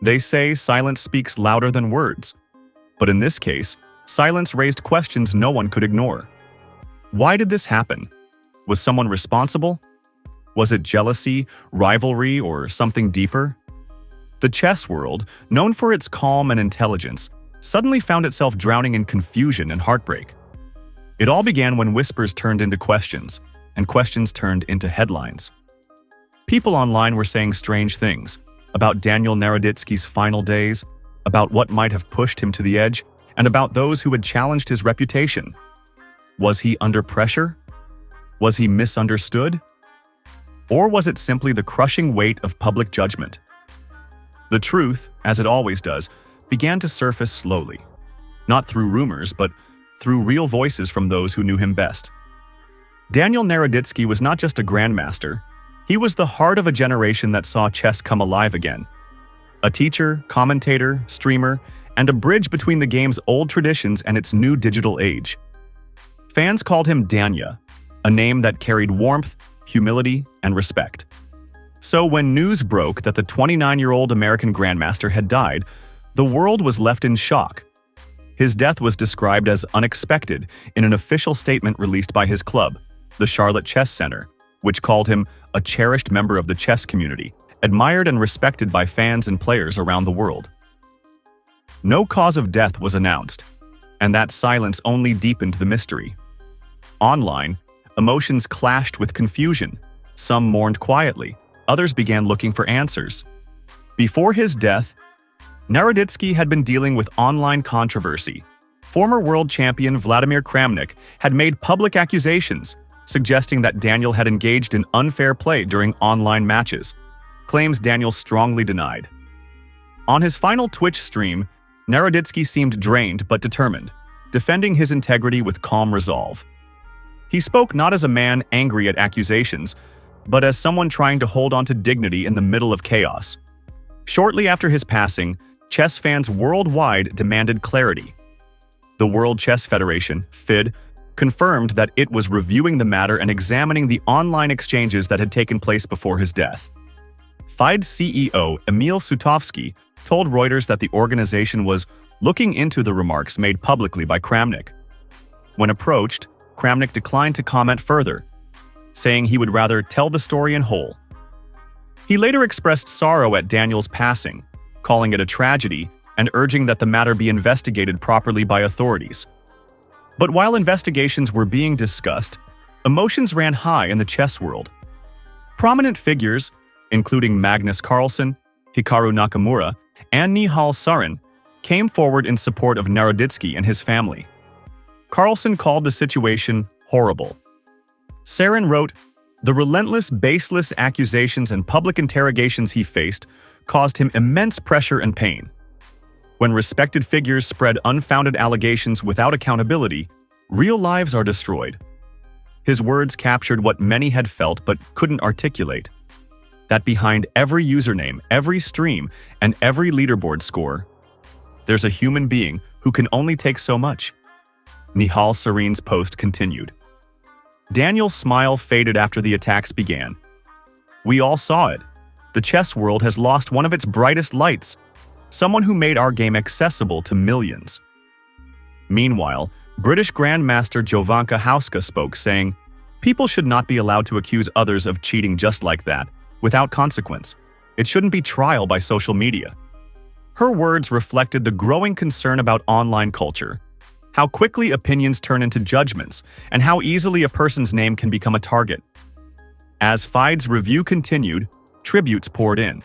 They say silence speaks louder than words. But in this case, silence raised questions no one could ignore. Why did this happen? Was someone responsible? Was it jealousy, rivalry, or something deeper? The chess world, known for its calm and intelligence, suddenly found itself drowning in confusion and heartbreak. It all began when whispers turned into questions, and questions turned into headlines. People online were saying strange things about Daniel Naroditsky's final days, about what might have pushed him to the edge, and about those who had challenged his reputation. Was he under pressure? Was he misunderstood? Or was it simply the crushing weight of public judgment? The truth, as it always does, began to surface slowly. Not through rumors, but through real voices from those who knew him best. Daniel Naroditsky was not just a grandmaster. He was the heart of a generation that saw chess come alive again. A teacher, commentator, streamer, and a bridge between the game's old traditions and its new digital age. Fans called him Danya, a name that carried warmth, humility, and respect. So when news broke that the 29-year-old American grandmaster had died, the world was left in shock. His death was described as unexpected in an official statement released by his club, the Charlotte Chess Center, which called him a cherished member of the chess community, admired and respected by fans and players around the world. No cause of death was announced, and that silence only deepened the mystery. Online, emotions clashed with confusion. Some mourned quietly, others began looking for answers. Before his death, Naroditsky had been dealing with online controversy. Former world champion Vladimir Kramnik had made public accusations, suggesting that Daniel had engaged in unfair play during online matches, claims Daniel strongly denied. On his final Twitch stream, Naroditsky seemed drained but determined, defending his integrity with calm resolve. He spoke not as a man angry at accusations, but as someone trying to hold on to dignity in the middle of chaos. Shortly after his passing, chess fans worldwide demanded clarity. The World Chess Federation, FIDE, confirmed that it was reviewing the matter and examining the online exchanges that had taken place before his death. FIDE CEO Emil Sutovsky told Reuters that the organization was looking into the remarks made publicly by Kramnik. When approached, Kramnik declined to comment further, saying he would rather tell the story in whole. He later expressed sorrow at Daniel's passing, calling it a tragedy and urging that the matter be investigated properly by authorities. But while investigations were being discussed, emotions ran high in the chess world. Prominent figures, including Magnus Carlsen, Hikaru Nakamura, and Nihal Sarin, came forward in support of Naroditsky and his family. Carlsen called the situation horrible. Sarin wrote, "The relentless, baseless accusations and public interrogations he faced caused him immense pressure and pain. When respected figures spread unfounded allegations without accountability, real lives are destroyed." His words captured what many had felt but couldn't articulate: that behind every username, every stream, and every leaderboard score, there's a human being who can only take so much. Nihal Sarin's post continued. Daniel's smile faded after the attacks began. We all saw it. The chess world has lost one of its brightest lights, someone who made our game accessible to millions. Meanwhile, British Grandmaster Jovanka Hauska spoke, saying, "People should not be allowed to accuse others of cheating just like that, without consequence. It shouldn't be trial by social media." Her words reflected the growing concern about online culture, how quickly opinions turn into judgments, and how easily a person's name can become a target. As FIDE's review continued, tributes poured in.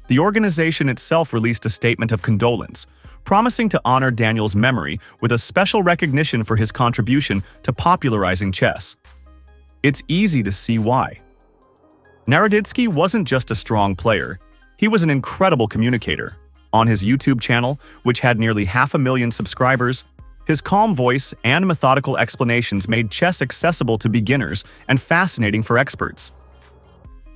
The organization itself released a statement of condolence, promising to honor Daniel's memory with a special recognition for his contribution to popularizing chess. It's easy to see why. Naroditsky wasn't just a strong player, he was an incredible communicator. On his YouTube channel, which had nearly 500,000 subscribers, his calm voice and methodical explanations made chess accessible to beginners and fascinating for experts.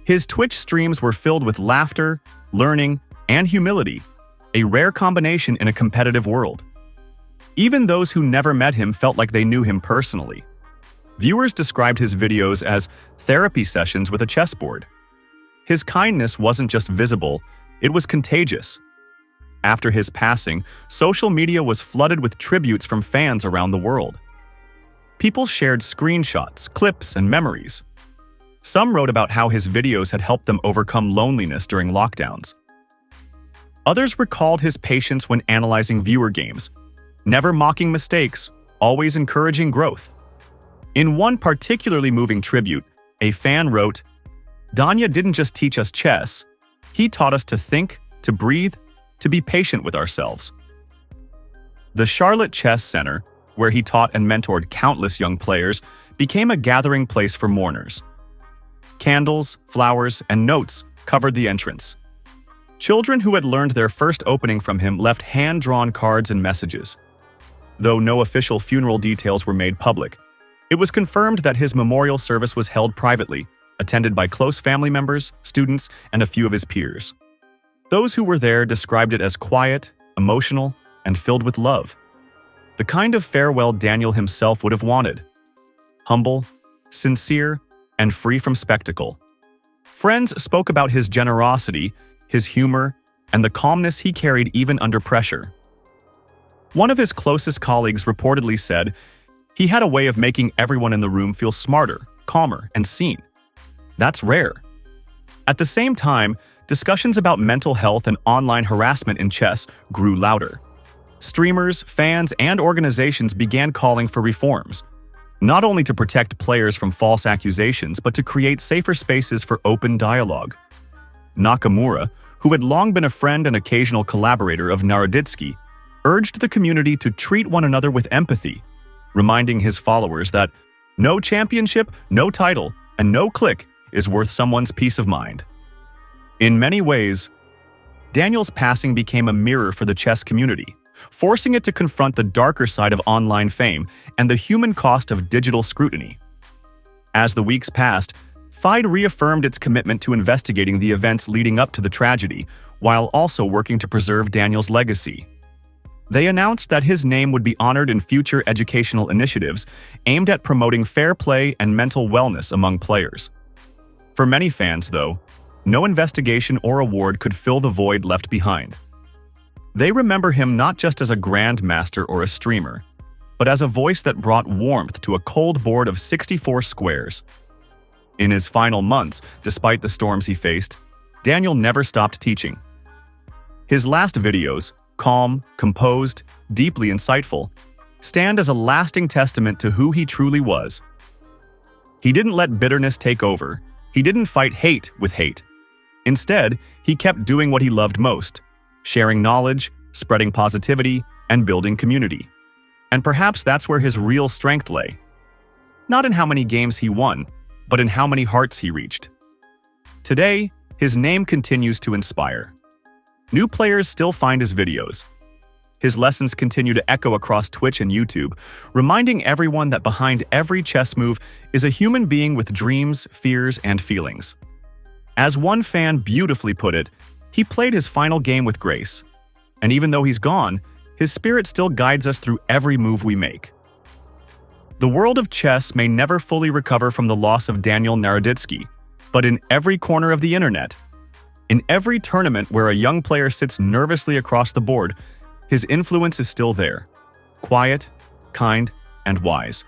His Twitch streams were filled with laughter, learning, and humility, a rare combination in a competitive world. Even those who never met him felt like they knew him personally. Viewers described his videos as therapy sessions with a chessboard. His kindness wasn't just visible, it was contagious, After his passing, social media was flooded with tributes from fans around the world. People shared screenshots, clips, and memories. Some wrote about how his videos had helped them overcome loneliness during lockdowns. Others recalled his patience when analyzing viewer games, never mocking mistakes, always encouraging growth. In one particularly moving tribute, a fan wrote, "Danya didn't just teach us chess, he taught us to think, to breathe, to be patient with ourselves." The Charlotte Chess Center, where he taught and mentored countless young players, became a gathering place for mourners. Candles, flowers, and notes covered the entrance. Children who had learned their first opening from him left hand-drawn cards and messages. Though no official funeral details were made public, it was confirmed that his memorial service was held privately, attended by close family members, students, and a few of his peers. Those who were there described it as quiet, emotional, and filled with love. The kind of farewell Daniel himself would have wanted. Humble, sincere, and free from spectacle. Friends spoke about his generosity, his humor, and the calmness he carried even under pressure. One of his closest colleagues reportedly said, "He had a way of making everyone in the room feel smarter, calmer, and seen. That's rare." At the same time, discussions about mental health and online harassment in chess grew louder. Streamers, fans, and organizations began calling for reforms, not only to protect players from false accusations, but to create safer spaces for open dialogue. Nakamura, who had long been a friend and occasional collaborator of Naroditsky, urged the community to treat one another with empathy, reminding his followers that no championship, no title, and no click is worth someone's peace of mind. In many ways, Daniel's passing became a mirror for the chess community, forcing it to confront the darker side of online fame and the human cost of digital scrutiny. As the weeks passed, FIDE reaffirmed its commitment to investigating the events leading up to the tragedy, while also working to preserve Daniel's legacy. They announced that his name would be honored in future educational initiatives aimed at promoting fair play and mental wellness among players. For many fans, though, no investigation or award could fill the void left behind. They remember him not just as a grandmaster or a streamer, but as a voice that brought warmth to a cold board of 64 squares. In his final months, despite the storms he faced, Daniel never stopped teaching. His last videos, calm, composed, deeply insightful, stand as a lasting testament to who he truly was. He didn't let bitterness take over. He didn't fight hate with hate. Instead, he kept doing what he loved most, sharing knowledge, spreading positivity, and building community. And perhaps that's where his real strength lay. Not in how many games he won, but in how many hearts he reached. Today, his name continues to inspire. New players still find his videos. His lessons continue to echo across Twitch and YouTube, reminding everyone that behind every chess move is a human being with dreams, fears, and feelings. As one fan beautifully put it, he played his final game with grace. And even though he's gone, his spirit still guides us through every move we make. The world of chess may never fully recover from the loss of Daniel Naroditsky, but in every corner of the internet, in every tournament where a young player sits nervously across the board, his influence is still there, quiet, kind, and wise.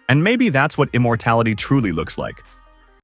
And maybe that's what immortality truly looks like.